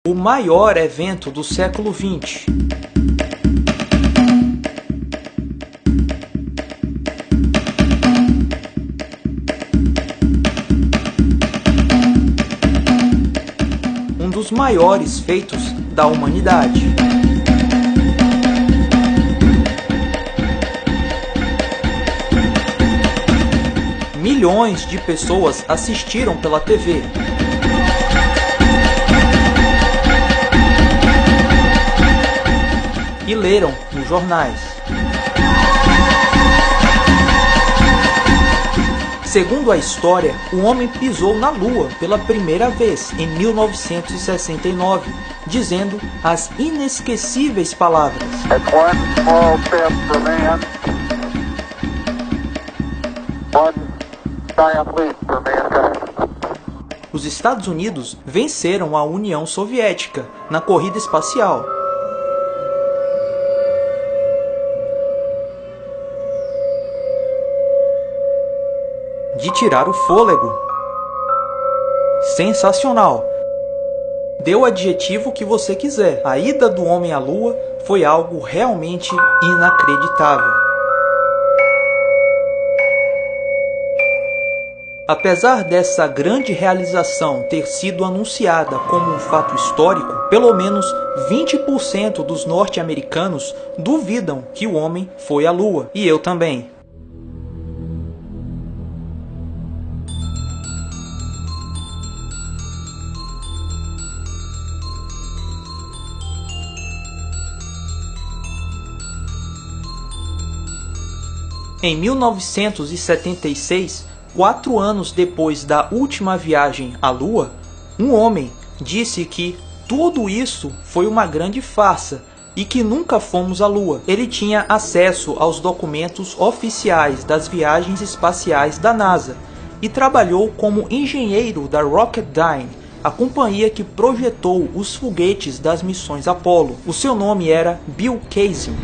O maior evento do século XX. Um dos maiores feitos da humanidade. Milhões de pessoas assistiram pela TV. E leram nos jornais. Segundo a história, o homem pisou na Lua pela primeira vez em 1969, dizendo as inesquecíveis palavras: os Estados Unidos venceram a União Soviética na corrida espacial. De tirar o fôlego. Sensacional! Dê o adjetivo que você quiser. A ida do homem à Lua foi algo realmente inacreditável. Apesar dessa grande realização ter sido anunciada como um fato histórico, pelo menos 20% dos norte-americanos duvidam que o homem foi à Lua. E eu também. Em 1976, 4 anos depois da última viagem à Lua, um homem disse que tudo isso foi uma grande farsa e que nunca fomos à Lua. Ele tinha acesso aos documentos oficiais das viagens espaciais da NASA e trabalhou como engenheiro da Rocketdyne, a companhia que projetou os foguetes das missões Apollo. O seu nome era Bill Kaysing.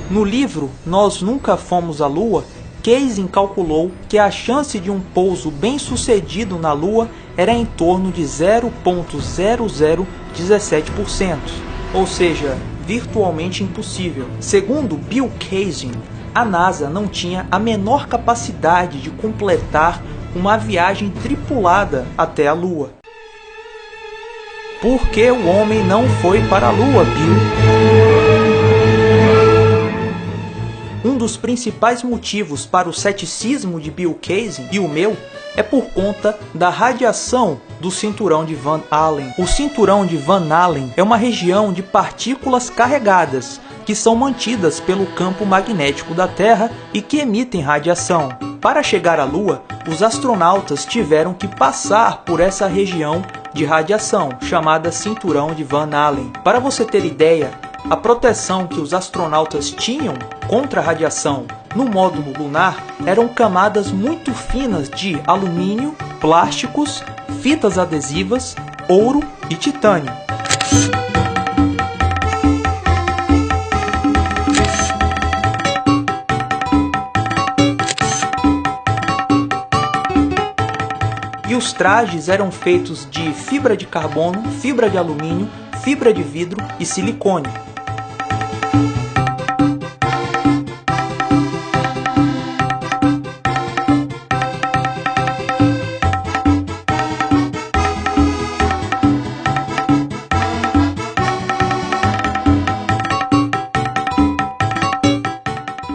No livro Nós Nunca Fomos à Lua, Kaysing calculou que a chance de um pouso bem-sucedido na Lua era em torno de 0,0017%, ou seja, virtualmente impossível. Segundo Bill Kaysing, a NASA não tinha a menor capacidade de completar uma viagem tripulada até a Lua. Por que o homem não foi para a Lua, Bill? Um dos principais motivos para o ceticismo de Bill Kaysing e o meu é por conta da radiação do cinturão de Van Allen. O cinturão de Van Allen é uma região de partículas carregadas que são mantidas pelo campo magnético da Terra e que emitem radiação. Para chegar à Lua, os astronautas tiveram que passar por essa região de radiação, chamada cinturão de Van Allen. Para você ter ideia, a proteção que os astronautas tinham contra a radiação no módulo lunar eram camadas muito finas de alumínio, plásticos, fitas adesivas, ouro e titânio. E os trajes eram feitos de fibra de carbono, fibra de alumínio, fibra de vidro e silicone.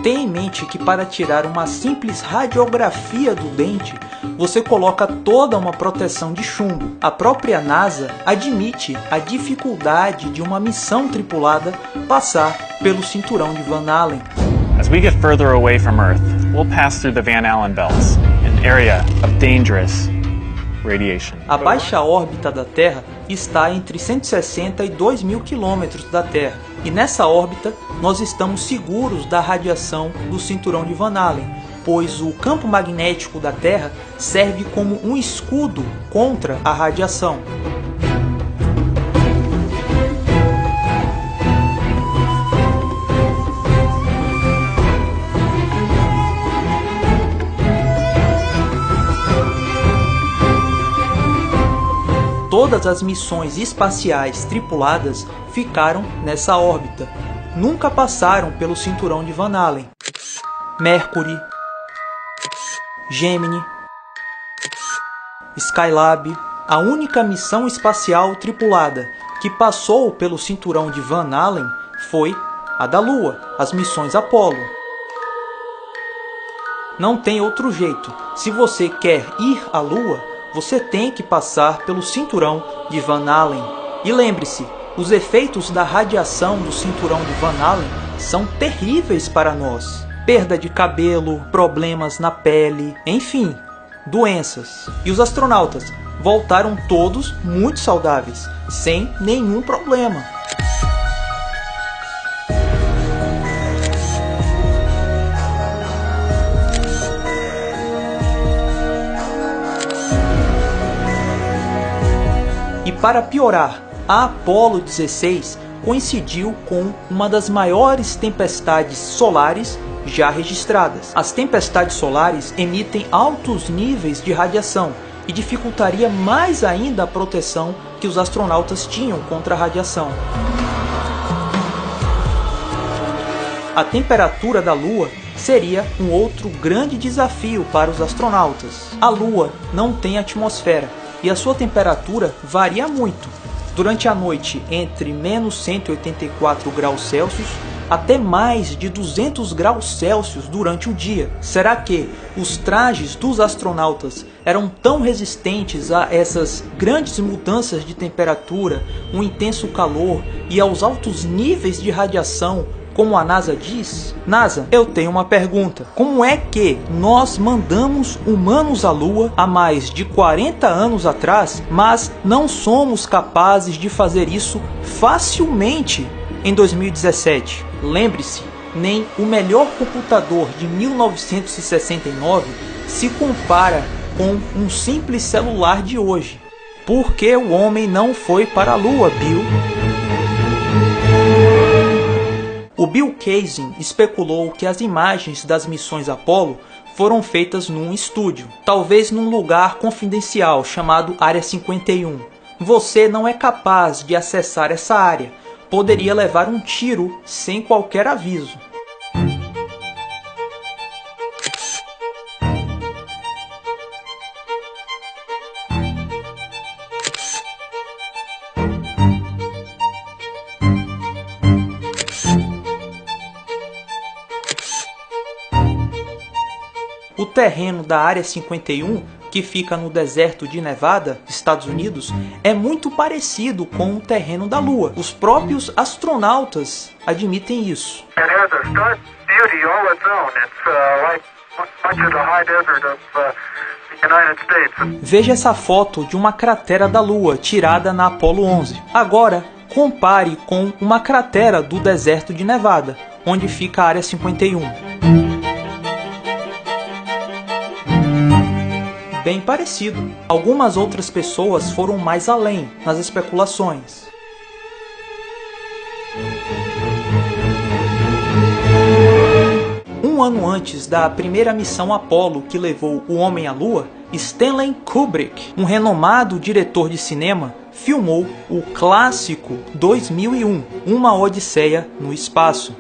Tenha em mente que para tirar uma simples radiografia do dente, você coloca toda uma proteção de chumbo. A própria NASA admite a dificuldade de uma missão tripulada passar pelo cinturão de Van Allen. As we get further away from Earth, we'll pass through the Van Allen belts, an area of dangerous radiation. A baixa órbita da Terra está entre 160 e 2.000 quilômetros da Terra. E nessa órbita, nós estamos seguros da radiação do cinturão de Van Allen, pois o campo magnético da Terra serve como um escudo contra a radiação. Todas as missões espaciais tripuladas ficaram nessa órbita. Nunca passaram pelo cinturão de Van Allen. Mercury, Gemini, Skylab. A única missão espacial tripulada que passou pelo cinturão de Van Allen foi a da Lua, as missões Apollo. Não tem outro jeito. Se você quer ir à Lua, você tem que passar pelo cinturão de Van Allen. E lembre-se, os efeitos da radiação do cinturão de Van Allen são terríveis para nós. Perda de cabelo, problemas na pele, enfim, doenças. E os astronautas voltaram todos muito saudáveis, sem nenhum problema. E para piorar, a Apollo 16 coincidiu com uma das maiores tempestades solares já registradas. As tempestades solares emitem altos níveis de radiação e dificultaria mais ainda a proteção que os astronautas tinham contra a radiação. A temperatura da Lua seria um outro grande desafio para os astronautas. A Lua não tem atmosfera e a sua temperatura varia muito. Durante a noite, entre menos 184 graus Celsius até mais de 200 graus Celsius durante o dia. Será que os trajes dos astronautas eram tão resistentes a essas grandes mudanças de temperatura, um intenso calor e aos altos níveis de radiação, como a NASA diz? NASA, eu tenho uma pergunta. Como é que nós mandamos humanos à Lua há mais de 40 anos atrás, mas não somos capazes de fazer isso facilmente em 2017? Lembre-se, nem o melhor computador de 1969 se compara com um simples celular de hoje. Por que o homem não foi para a Lua, Bill? O Bill Kaysing especulou que as imagens das missões Apollo foram feitas num estúdio, talvez num lugar confidencial chamado Área 51. Você não é capaz de acessar essa área. Poderia levar um tiro sem qualquer aviso. O terreno da Área 51, que fica no deserto de Nevada, Estados Unidos, é muito parecido com o terreno da Lua. Os próprios astronautas admitem isso. Veja essa foto de uma cratera da Lua tirada na Apollo 11. Agora, compare com uma cratera do deserto de Nevada, onde fica a Área 51. Bem parecido. Algumas outras pessoas foram mais além nas especulações. Um ano antes da primeira missão Apollo que levou o homem à Lua, Stanley Kubrick, um renomado diretor de cinema, filmou o clássico 2001, Uma Odisseia no Espaço.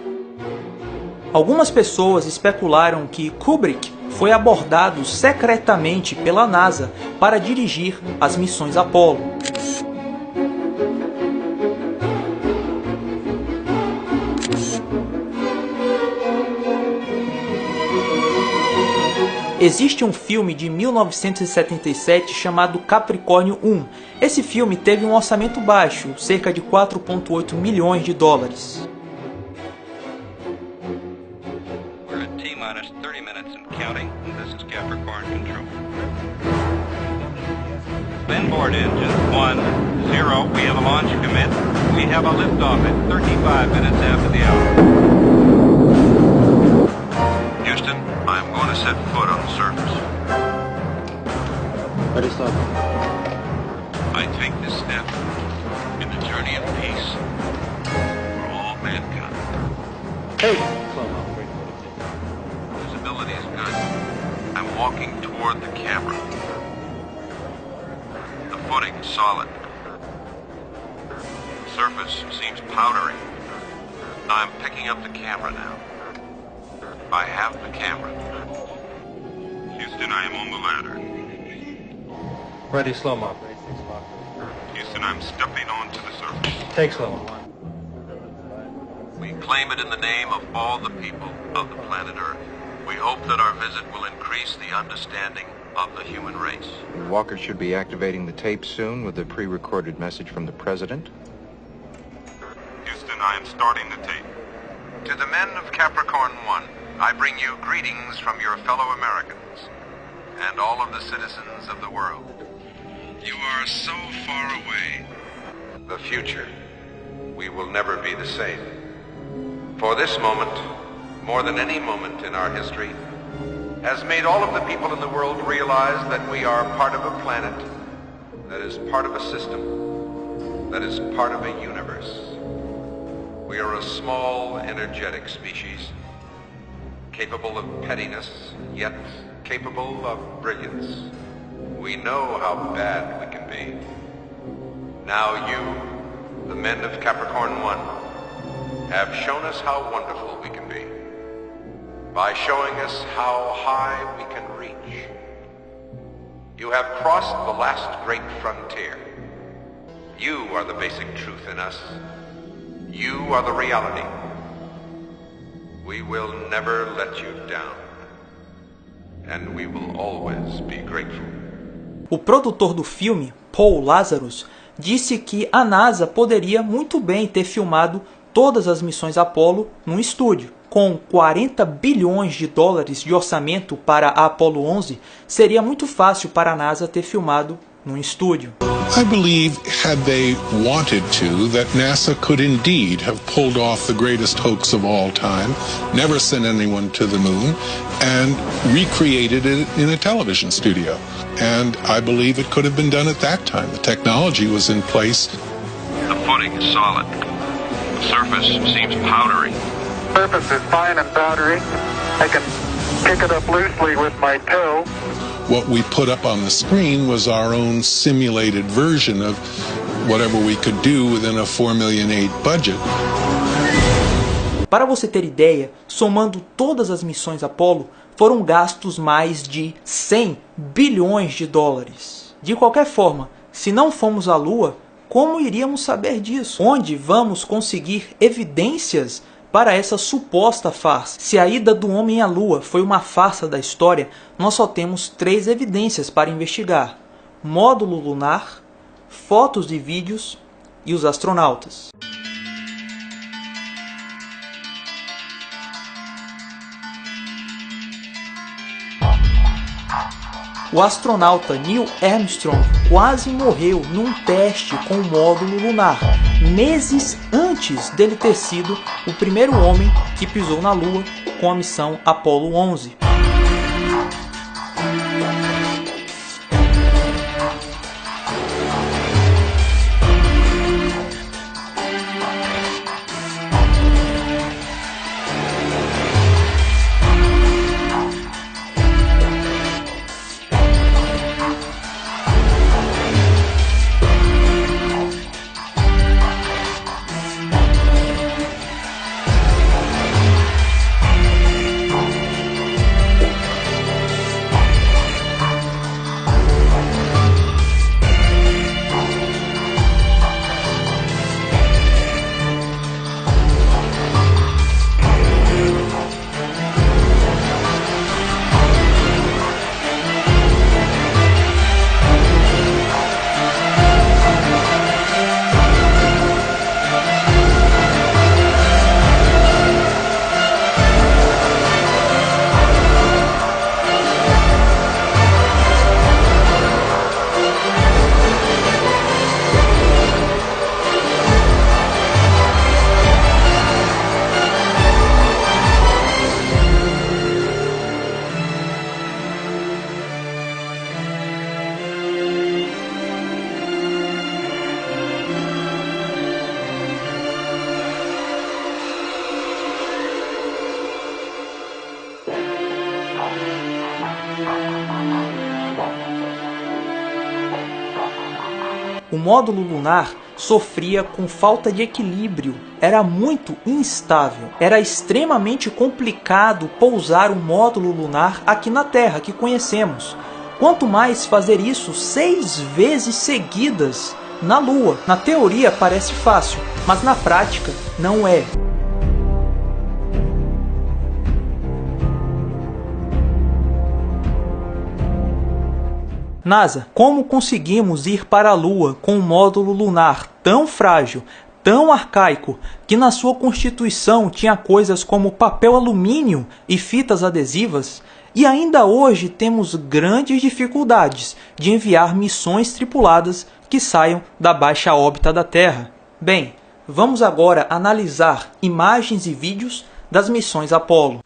Algumas pessoas especularam que Kubrick foi abordado secretamente pela NASA para dirigir as missões Apollo. Existe um filme de 1977 chamado Capricórnio 1. Esse filme teve um orçamento baixo, cerca de 4,8 milhões de dólares. Inboard engine 1, 0. We have a launch commit. We have a liftoff at 35 minutes after the hour. Houston, I am going to set foot on the surface. Ready, stop. I take this step in the journey of peace for all mankind. Hey! Slow mo. Visibility is good. I'm walking toward the camera. The footing is solid. surface seems powdery. I'm picking up the camera now. I have the camera. Houston, I am on the ladder. Ready, slow-mo. Houston, I'm stepping onto the surface. Take slow-mo. We claim it in the name of all the people of the planet Earth. We hope that our visit will increase the understanding of the human race. Walker should be activating the tape soon with a pre-recorded message from the president. Houston, I am starting the tape. To the men of Capricorn 1, I bring you greetings from your fellow Americans and all of the citizens of the world. You are so far away. The future. We will never be the same. For this moment, more than any moment in our history, has made all of the people in the world realize that we are part of a planet that is part of a system, that is part of a universe. We are a small, energetic species, capable of pettiness, yet capable of brilliance. We know how bad we can be. Now you, the men of Capricorn 1, have shown us how wonderful we can be, by showing us how high we can reach. You have crossed the last great frontier. You are the basic truth in us. You are the reality. We will never let you down. And we will always be grateful. O produtor do filme, Paul Lazarus, disse que a NASA poderia muito bem ter filmado todas as missões Apollo num estúdio. Com 40 bilhões de dólares de orçamento para a Apollo 11, seria muito fácil para a NASA ter filmado num estúdio. I believe, had they wanted to, that NASA could indeed have pulled off the greatest hoax of all time, never sent anyone to the moon, and recreated it in a television studio. And I believe it could have been done at that time. The technology was in place. The footing is solid. The surface seems powdery. Surface is fine and powdery. I can pick it up loosely with my toe. What we put up on the screen was our own simulated version of whatever we could do within a $4.8 million budget. Para você ter ideia, somando todas as missões Apollo, foram gastos mais de 100 bilhões de dólares. De qualquer forma, se não fomos à Lua, como iríamos saber disso? Onde vamos conseguir evidências para essa suposta farsa? Se a ida do homem à Lua foi uma farsa da história, nós só temos 3 evidências para investigar: módulo lunar, fotos e vídeos e os astronautas. O astronauta Neil Armstrong quase morreu num teste com o módulo lunar, meses antes dele ter sido o primeiro homem que pisou na Lua com a missão Apollo 11. O módulo lunar sofria com falta de equilíbrio, era muito instável. Era extremamente complicado pousar um módulo lunar aqui na Terra que conhecemos. Quanto mais fazer isso 6 vezes seguidas na Lua. Na teoria parece fácil, mas na prática não é. NASA, como conseguimos ir para a Lua com um módulo lunar tão frágil, tão arcaico, que na sua constituição tinha coisas como papel alumínio e fitas adesivas? E ainda hoje temos grandes dificuldades de enviar missões tripuladas que saiam da baixa órbita da Terra. Bem, vamos agora analisar imagens e vídeos das missões Apollo.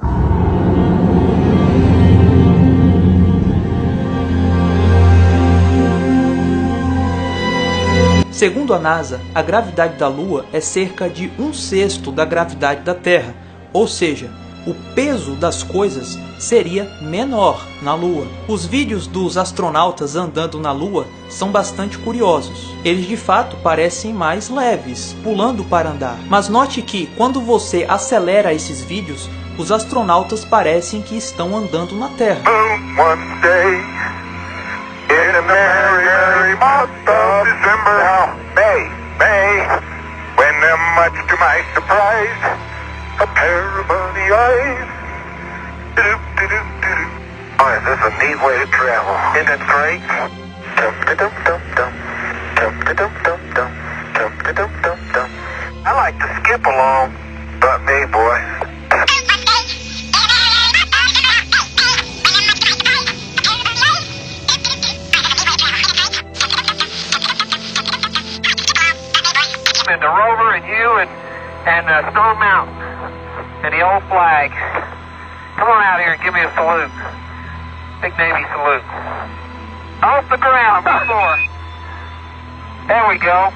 Segundo a NASA, a gravidade da Lua é cerca de 1/6 da gravidade da Terra, ou seja, o peso das coisas seria menor na Lua. Os vídeos dos astronautas andando na Lua são bastante curiosos. Eles de fato parecem mais leves, pulando para andar. Mas note que, quando você acelera esses vídeos, os astronautas parecem que estão andando na Terra. One day, in a merry, merry month of December, now, May, when much to my surprise, a pair of bunny eyes. Oh, is this a neat way to travel? Isn't that great? Dum-da-dum-dum-dum, dum-da-dum-dum-dum, dum-da-dum-dum-dum. I like to skip along, but me, boy. And the Rover and you and Stone Mountain and the old flag. Come on out here and give me a salute. Big Navy salute. Off the ground, one more. There we go.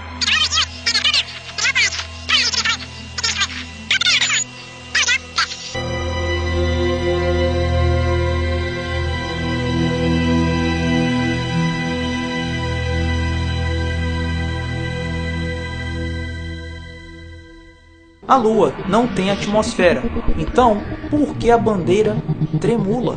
A Lua não tem atmosfera, então por que a bandeira tremula?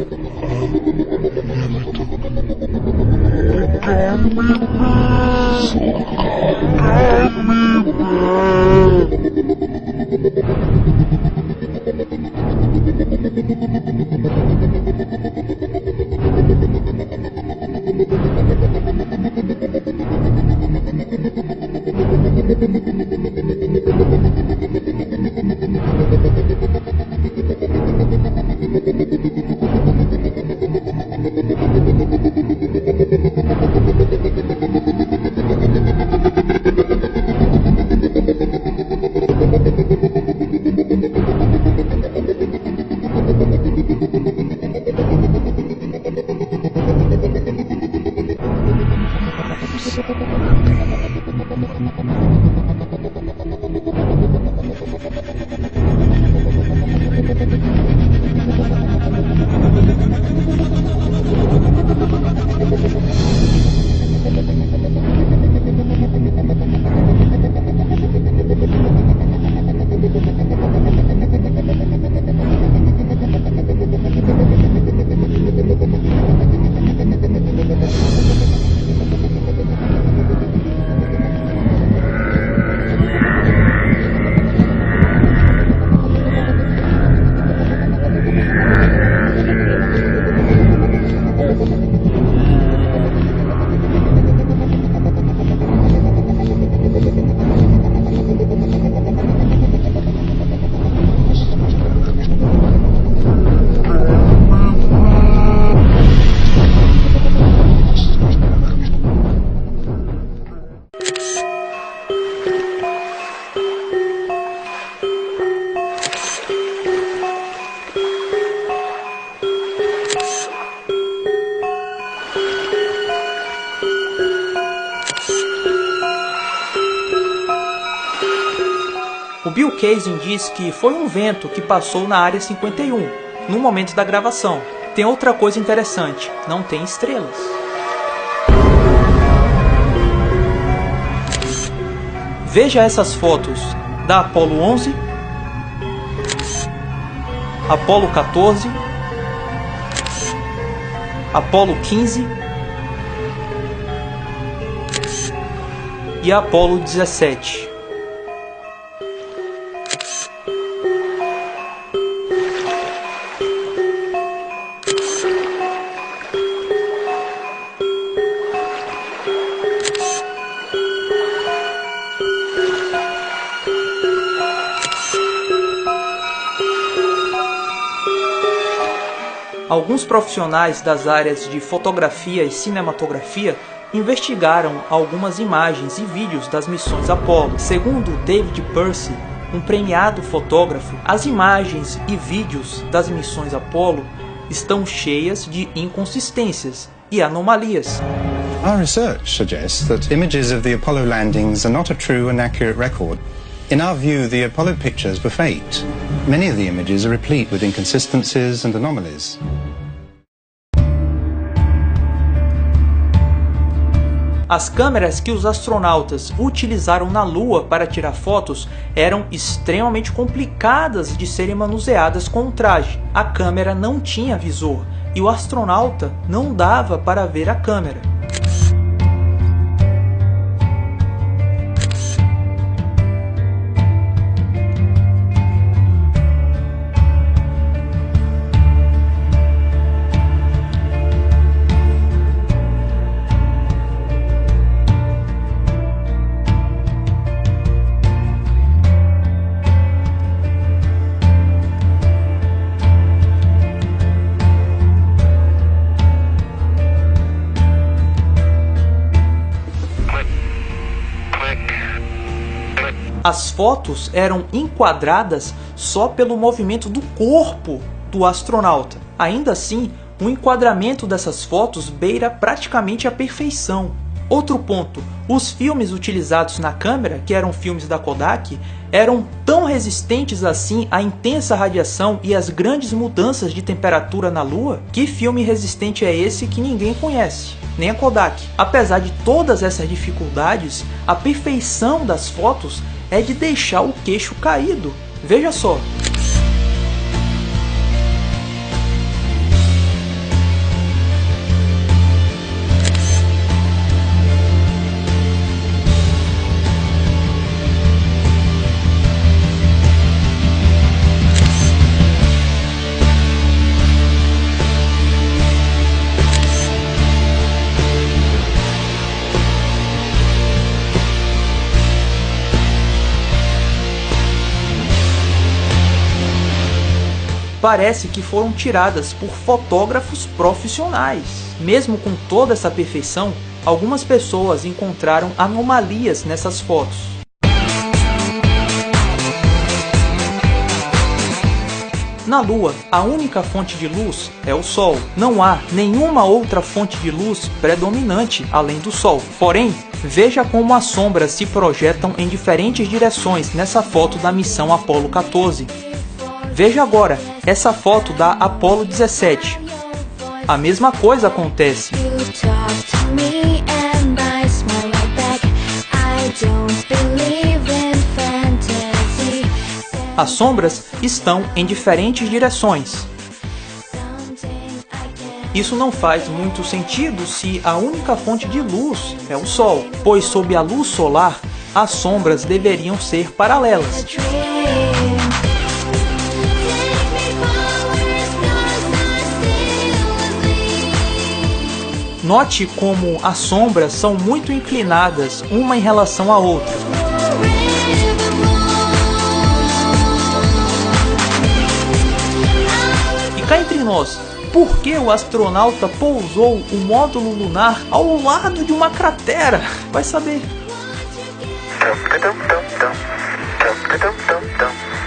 O Bill Kaysing diz que foi um vento que passou na Área 51, no momento da gravação. Tem outra coisa interessante, não tem estrelas. Veja essas fotos da Apollo 11, Apollo 14, Apollo 15 e Apollo 17. Alguns profissionais das áreas de fotografia e cinematografia investigaram algumas imagens e vídeos das missões Apollo. Segundo David Percy, um premiado fotógrafo, as imagens e vídeos das missões Apollo estão cheias de inconsistências e anomalias. Our research suggests that images of the Apollo landings are not a true and accurate record. In our view, the Apollo pictures were faked. Many of the images are replete with inconsistencies and anomalies. As câmeras que os astronautas utilizaram na Lua para tirar fotos eram extremamente complicadas de serem manuseadas com o traje. A câmera não tinha visor e o astronauta não dava para ver a câmera. As fotos eram enquadradas só pelo movimento do corpo do astronauta. Ainda assim, o enquadramento dessas fotos beira praticamente a perfeição. Outro ponto, os filmes utilizados na câmera, que eram filmes da Kodak, eram tão resistentes assim à intensa radiação e às grandes mudanças de temperatura na Lua. Que filme resistente é esse que ninguém conhece? Nem a Kodak. Apesar de todas essas dificuldades, a perfeição das fotos é de deixar o queixo caído. Veja só. Parece que foram tiradas por fotógrafos profissionais. Mesmo com toda essa perfeição, algumas pessoas encontraram anomalias nessas fotos. Na Lua, a única fonte de luz é o Sol. Não há nenhuma outra fonte de luz predominante além do Sol. Porém, veja como as sombras se projetam em diferentes direções nessa foto da missão Apollo 14. Veja agora essa foto da Apollo 17. A mesma coisa acontece. As sombras estão em diferentes direções. Isso não faz muito sentido se a única fonte de luz é o Sol, pois sob a luz solar, as sombras deveriam ser paralelas. Note como as sombras são muito inclinadas uma em relação à outra. E cá entre nós, por que o astronauta pousou o módulo lunar ao lado de uma cratera? Vai saber.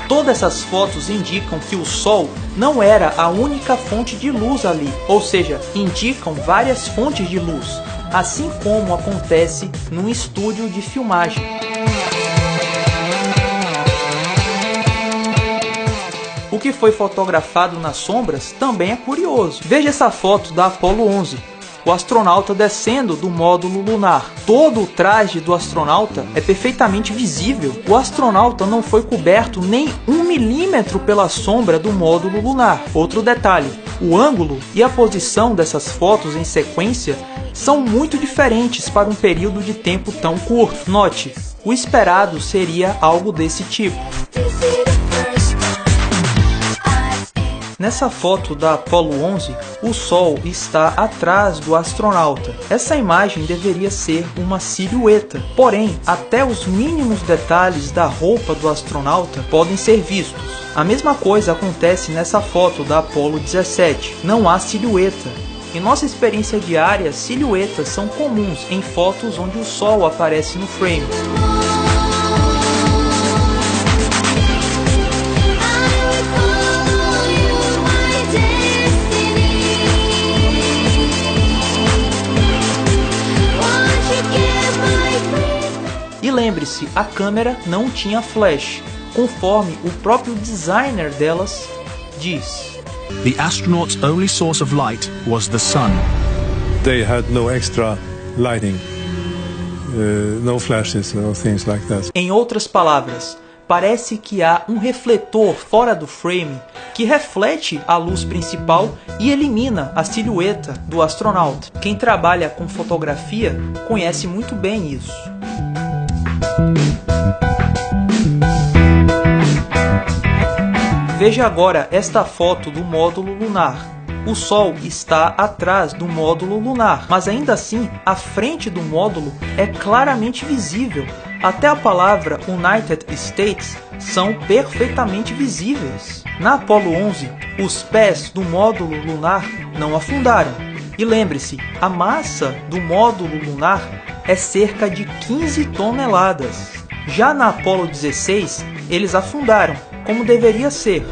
Todas essas fotos indicam que o Sol não era a única fonte de luz ali, ou seja, indicam várias fontes de luz, assim como acontece num estúdio de filmagem. O que foi fotografado nas sombras também é curioso. Veja essa foto da Apollo 11. o astronauta descendo do módulo lunar. Todo o traje do astronauta é perfeitamente visível. O astronauta não foi coberto nem 1 milímetro pela sombra do módulo lunar. Outro detalhe, o ângulo e a posição dessas fotos em sequência são muito diferentes para um período de tempo tão curto. Note, o esperado seria algo desse tipo. Nessa foto da Apollo 11, o Sol está atrás do astronauta. Essa imagem deveria ser uma silhueta, porém, até os mínimos detalhes da roupa do astronauta podem ser vistos. A mesma coisa acontece nessa foto da Apollo 17. Não há silhueta. Em nossa experiência diária, silhuetas são comuns em fotos onde o Sol aparece no frame. E lembre-se, a câmera não tinha flash, conforme o próprio designer delas diz. The astronauts' only source of light was the sun. They had no extra lighting, no flashes, no things like that. Em outras palavras, parece que há um refletor fora do frame que reflete a luz principal e elimina a silhueta do astronauta. Quem trabalha com fotografia conhece muito bem isso. Veja agora esta foto do módulo lunar. O Sol está atrás do módulo lunar, mas ainda assim a frente do módulo é claramente visível. Até a palavra United States são perfeitamente visíveis. Na Apollo 11, os pés do módulo lunar não afundaram. E lembre-se, a massa do módulo lunar é cerca de 15 toneladas. Já na Apollo 16, eles afundaram, como deveria ser.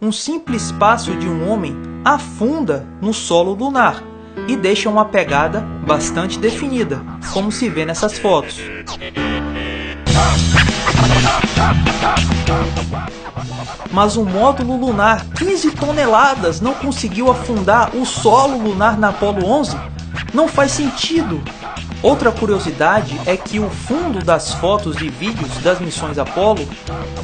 Um simples passo de um homem afunda no solo lunar e deixa uma pegada bastante definida, como se vê nessas fotos. Mas o módulo lunar, 15 toneladas, não conseguiu afundar o solo lunar na Apollo 11? Não faz sentido! Outra curiosidade é que o fundo das fotos e vídeos das missões Apollo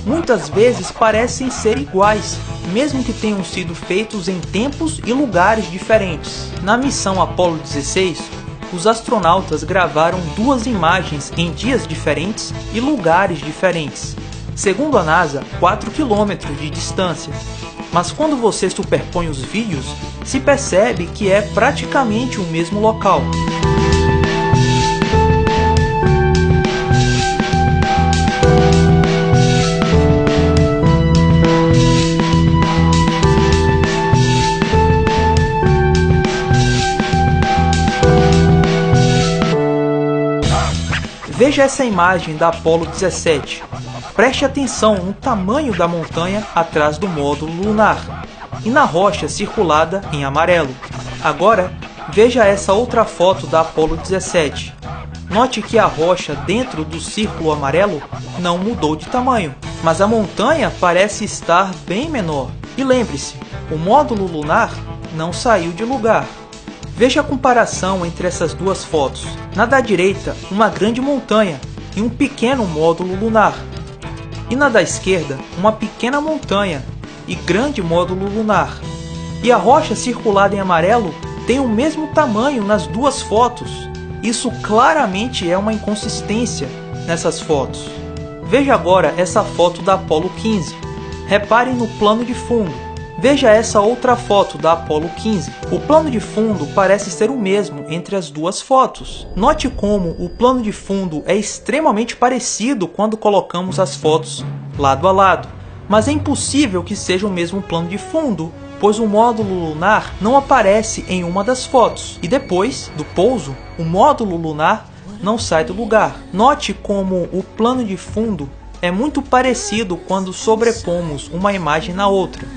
muitas vezes parecem ser iguais, mesmo que tenham sido feitos em tempos e lugares diferentes. Na missão Apollo 16, os astronautas gravaram 2 imagens em dias diferentes e lugares diferentes. Segundo a NASA, 4 km de distância. Mas quando você superpõe os vídeos, se percebe que é praticamente o mesmo local. Veja essa imagem da Apollo 17. Preste atenção no tamanho da montanha atrás do módulo lunar e na rocha circulada em amarelo. Agora, veja essa outra foto da Apollo 17. Note que a rocha dentro do círculo amarelo não mudou de tamanho, mas a montanha parece estar bem menor. E lembre-se, o módulo lunar não saiu de lugar. Veja a comparação entre essas duas fotos. Na da direita, uma grande montanha e um pequeno módulo lunar. E na da esquerda, uma pequena montanha e grande módulo lunar. E a rocha circulada em amarelo tem o mesmo tamanho nas duas fotos. Isso claramente é uma inconsistência nessas fotos. Veja agora essa foto da Apollo 15. Repare no plano de fundo. Veja essa outra foto da Apollo 15. O plano de fundo parece ser o mesmo entre as duas fotos. Note como o plano de fundo é extremamente parecido quando colocamos as fotos lado a lado. Mas é impossível que seja o mesmo plano de fundo, pois o módulo lunar não aparece em uma das fotos. E depois do pouso, o módulo lunar não sai do lugar. Note como o plano de fundo é muito parecido quando sobrepomos uma imagem na outra.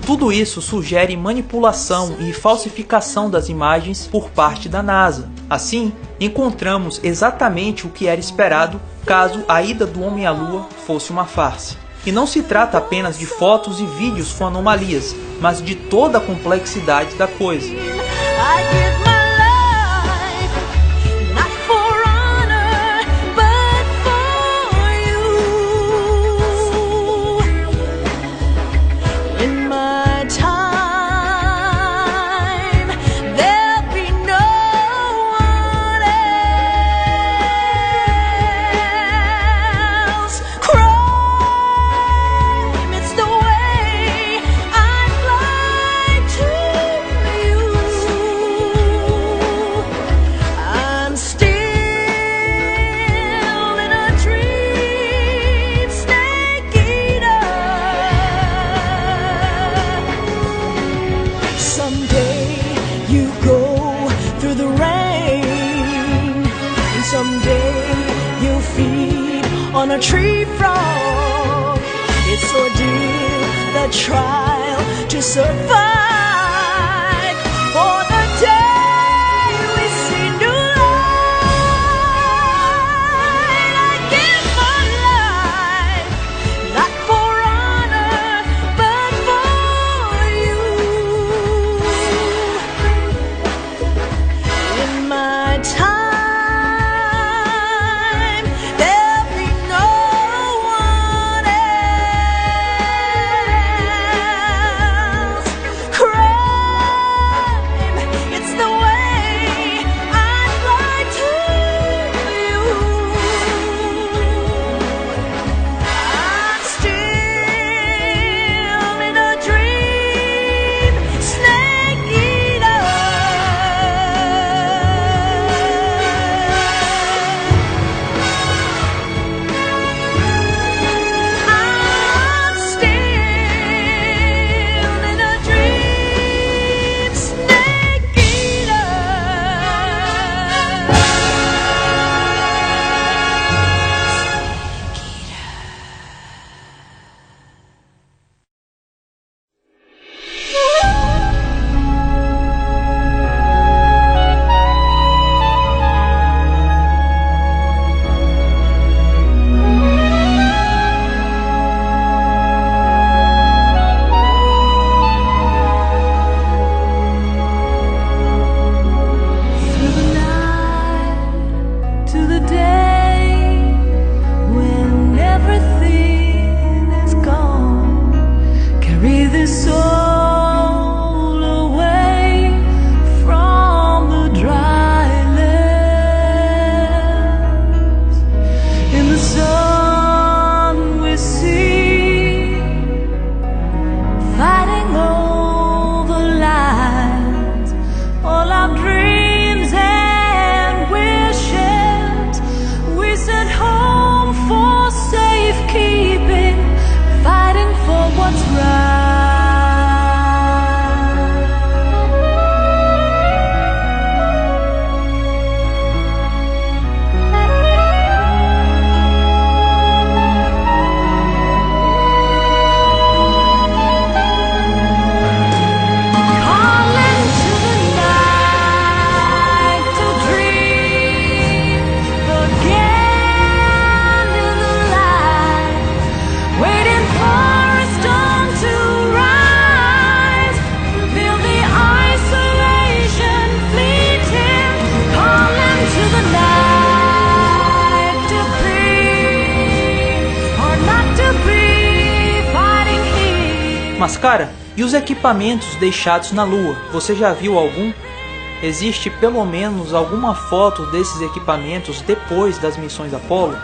Tudo isso sugere manipulação e falsificação das imagens por parte da NASA. Assim, encontramos exatamente o que era esperado caso a ida do homem à Lua fosse uma farsa. E não se trata apenas de fotos e vídeos com anomalias, mas de toda a complexidade da coisa. On a tree frog, it's ordeal, the trial to survive. For the day we see new light, I give my life, not for honor, but for you. In my time, Mas cara, e os equipamentos deixados na Lua? Você já viu algum? Existe pelo menos alguma foto desses equipamentos depois das missões Apollo?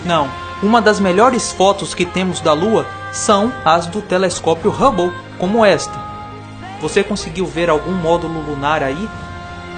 Não. Uma das melhores fotos que temos da Lua são as do telescópio Hubble, como esta. Você conseguiu ver algum módulo lunar aí?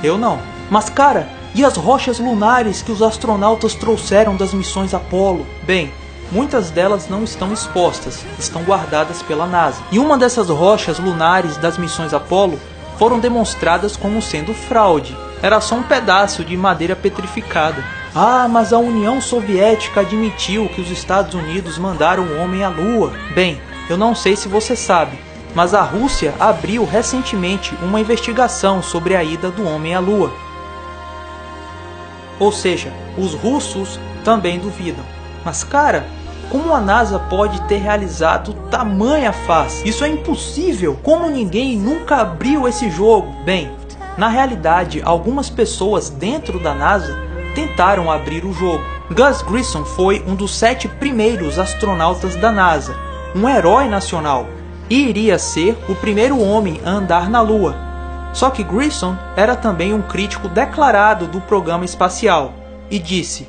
Eu não. Mas cara, e as rochas lunares que os astronautas trouxeram das missões Apollo? Bem, muitas delas não estão expostas, estão guardadas pela NASA. E uma dessas rochas lunares das missões Apollo foram demonstradas como sendo fraude. Era só um pedaço de madeira petrificada. Ah, mas a União Soviética admitiu que os Estados Unidos mandaram um homem à Lua. Bem, eu não sei se você sabe, mas a Rússia abriu recentemente uma investigação sobre a ida do homem à Lua. Ou seja, os russos também duvidam. Mas cara, como a NASA pode ter realizado tamanha farsa? Isso é impossível! Como ninguém nunca abriu esse jogo? Bem, na realidade, algumas pessoas dentro da NASA tentaram abrir o jogo. Gus Grissom foi um dos 7 primeiros astronautas da NASA, um herói nacional, e iria ser o primeiro homem a andar na Lua. Só que Grissom era também um crítico declarado do programa espacial, e disse: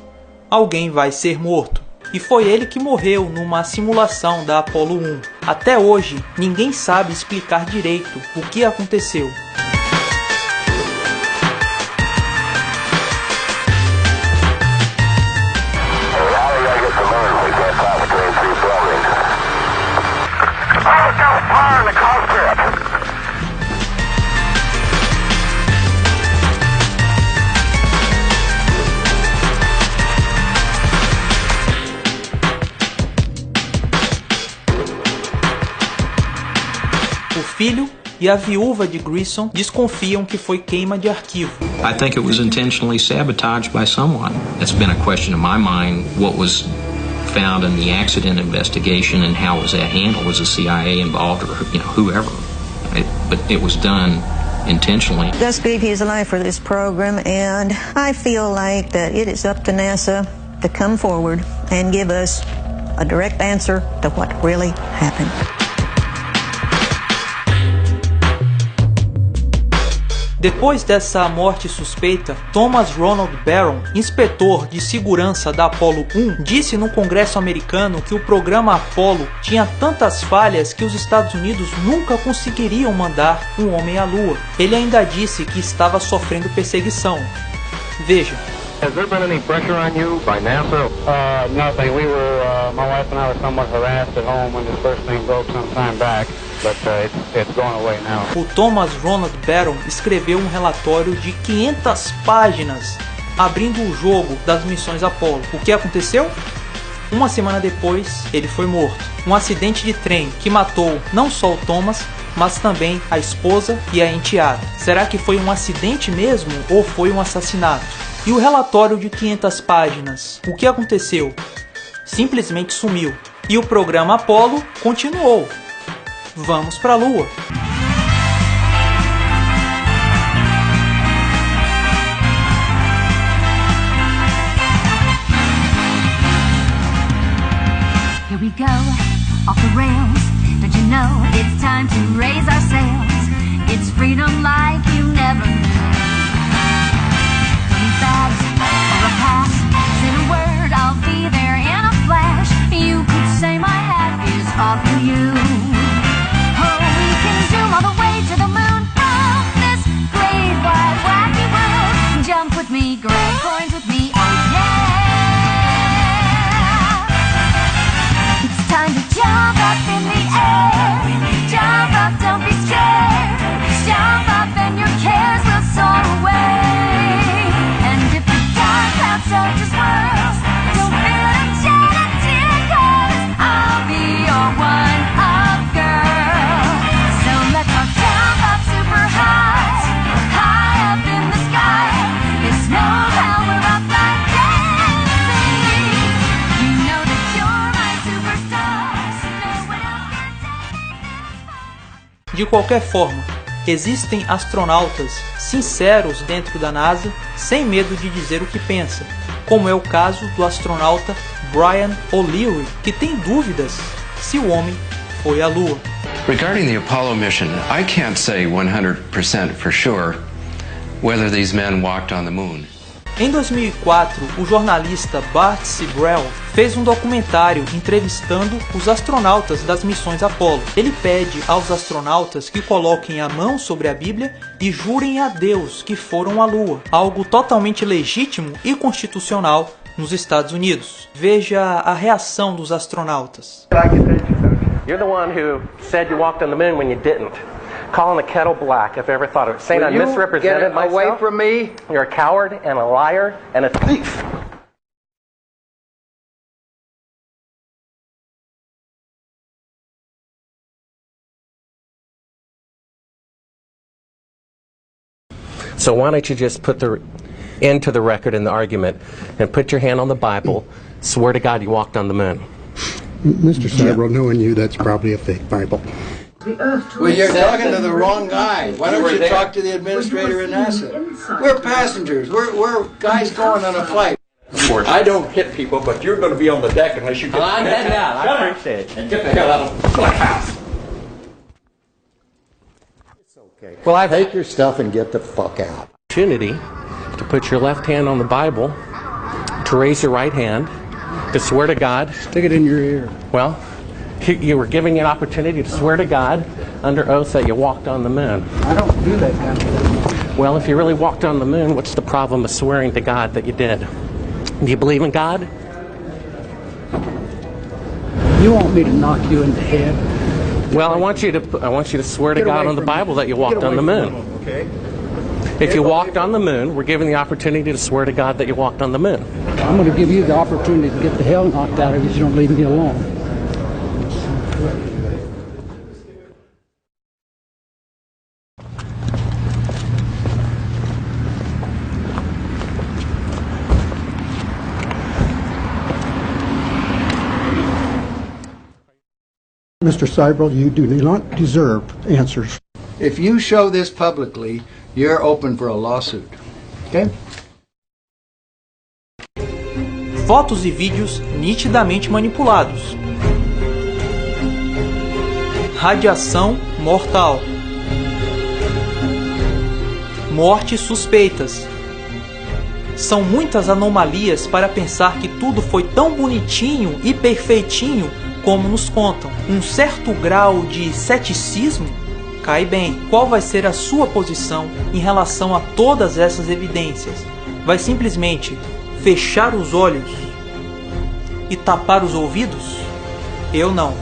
alguém vai ser morto. E foi ele que morreu numa simulação da Apollo 1. Até hoje, ninguém sabe explicar direito o que aconteceu. O filho e a viúva de Grissom desconfiam que foi queima de arquivo. I think it was intentionally sabotaged by someone. It's been a question in my mind what was found in the accident investigation and how was that handled? Was the CIA involved or whoever? But it was done intentionally. Gus gave his life for this program, and I feel like that it is up to NASA to come forward and give us a direct answer to what really happened. Depois dessa morte suspeita, Thomas Ronald Barron, inspetor de segurança da Apollo 1, disse no Congresso americano que o programa Apollo tinha tantas falhas que os Estados Unidos nunca conseguiriam mandar um homem à Lua. Ele ainda disse que estava sofrendo perseguição. Veja. Has there been any pressure on you by NASA? Nothing. We were, my wife and I were somewhat harassed at home when this first thing broke some time back, but it's going away now. O Thomas Ronald Barron escreveu um relatório de 500 páginas abrindo o jogo das missões Apollo. O que aconteceu? Uma semana depois, ele foi morto. Um acidente de trem que matou não só o Thomas, mas também a esposa e a enteada. Será que foi um acidente mesmo ou foi um assassinato? E o relatório de 500 páginas? O que aconteceu? Simplesmente sumiu. E o programa Apollo continuou. Vamos para a Lua. Here we go, off the rails. Don't you know it's time to raise our sails? It's freedom like you never knew. Bags or a pass, say the word, I'll be there in a flash. You could say my hat is off to you. Oh, we can zoom all the way to the moon from this great wide wacky world. Jump with me, grab coins with me, oh yeah. It's time to jump up in the air. Jump up, don't be scared. Jump up and your cares will soar away. Just swirls. Don't feel enchanted, 'cause I'll be your one-up girl. So let's all jump up super high, high up in the sky. It's no how we're up like dancing. You know that you're my superstar, so no one else can take. De qualquer forma, existem astronautas sinceros dentro da NASA, sem medo de dizer o que pensa, como é o caso do astronauta Brian O'Leary, que tem dúvidas se o homem foi à Lua. Regarding the Apollo mission, I can't say 100% for sure whether these men walked on the moon. Em 2004, o jornalista Bart Sibrel fez um documentário entrevistando os astronautas das missões Apollo. Ele pede aos astronautas que coloquem a mão sobre a Bíblia e jurem a Deus que foram à Lua, algo totalmente legítimo e constitucional nos Estados Unidos. Veja a reação dos astronautas. You're the one who said you walked on the moon when you didn't. Calling the kettle black, if I ever thought of it. Saying I misrepresented myself. Away from me. You're a coward and a liar and a thief. So why don't you just put the end to the record in the argument and put your hand on the Bible, swear to God you walked on the moon. Mr. Seibel, knowing you, that's probably a fake Bible. Well, you're talking to the wrong guy. Why don't you talk to the administrator in NASA? We're passengers. We're guys going on a flight. I don't hit people, but you're going to be on the deck unless you get... I'm heading out. I appreciate it. And get the hell out of the house. It's okay. Well, take your stuff and get the fuck out. Opportunity to put your left hand on the Bible, to raise your right hand, to swear to God. Stick it in your ear. Well, you were giving an opportunity to swear to God under oath that you walked on the moon. I don't do that kind of thing. Well, if you really walked on the moon, what's the problem of swearing to God that you did? Do you believe in God? You want me to knock you in the head? Well, I want you to swear to God on the Bible that you walked on the moon. Okay. If you walked on the moon, we're given the opportunity to swear to God that you walked on the moon. I'm going to give you the opportunity to get the hell knocked out of you if you don't leave me alone. Mr. Seibel, you do not deserve answers. If you show this publicly, you're open for a lawsuit. Okay? Fotos e vídeos nitidamente manipulados. Radiação mortal. Mortes suspeitas. São muitas anomalias para pensar que tudo foi tão bonitinho e perfeitinho como nos contam. Um certo grau de ceticismo cai bem. Qual vai ser a sua posição em relação a todas essas evidências? Vai simplesmente fechar os olhos e tapar os ouvidos? Eu não.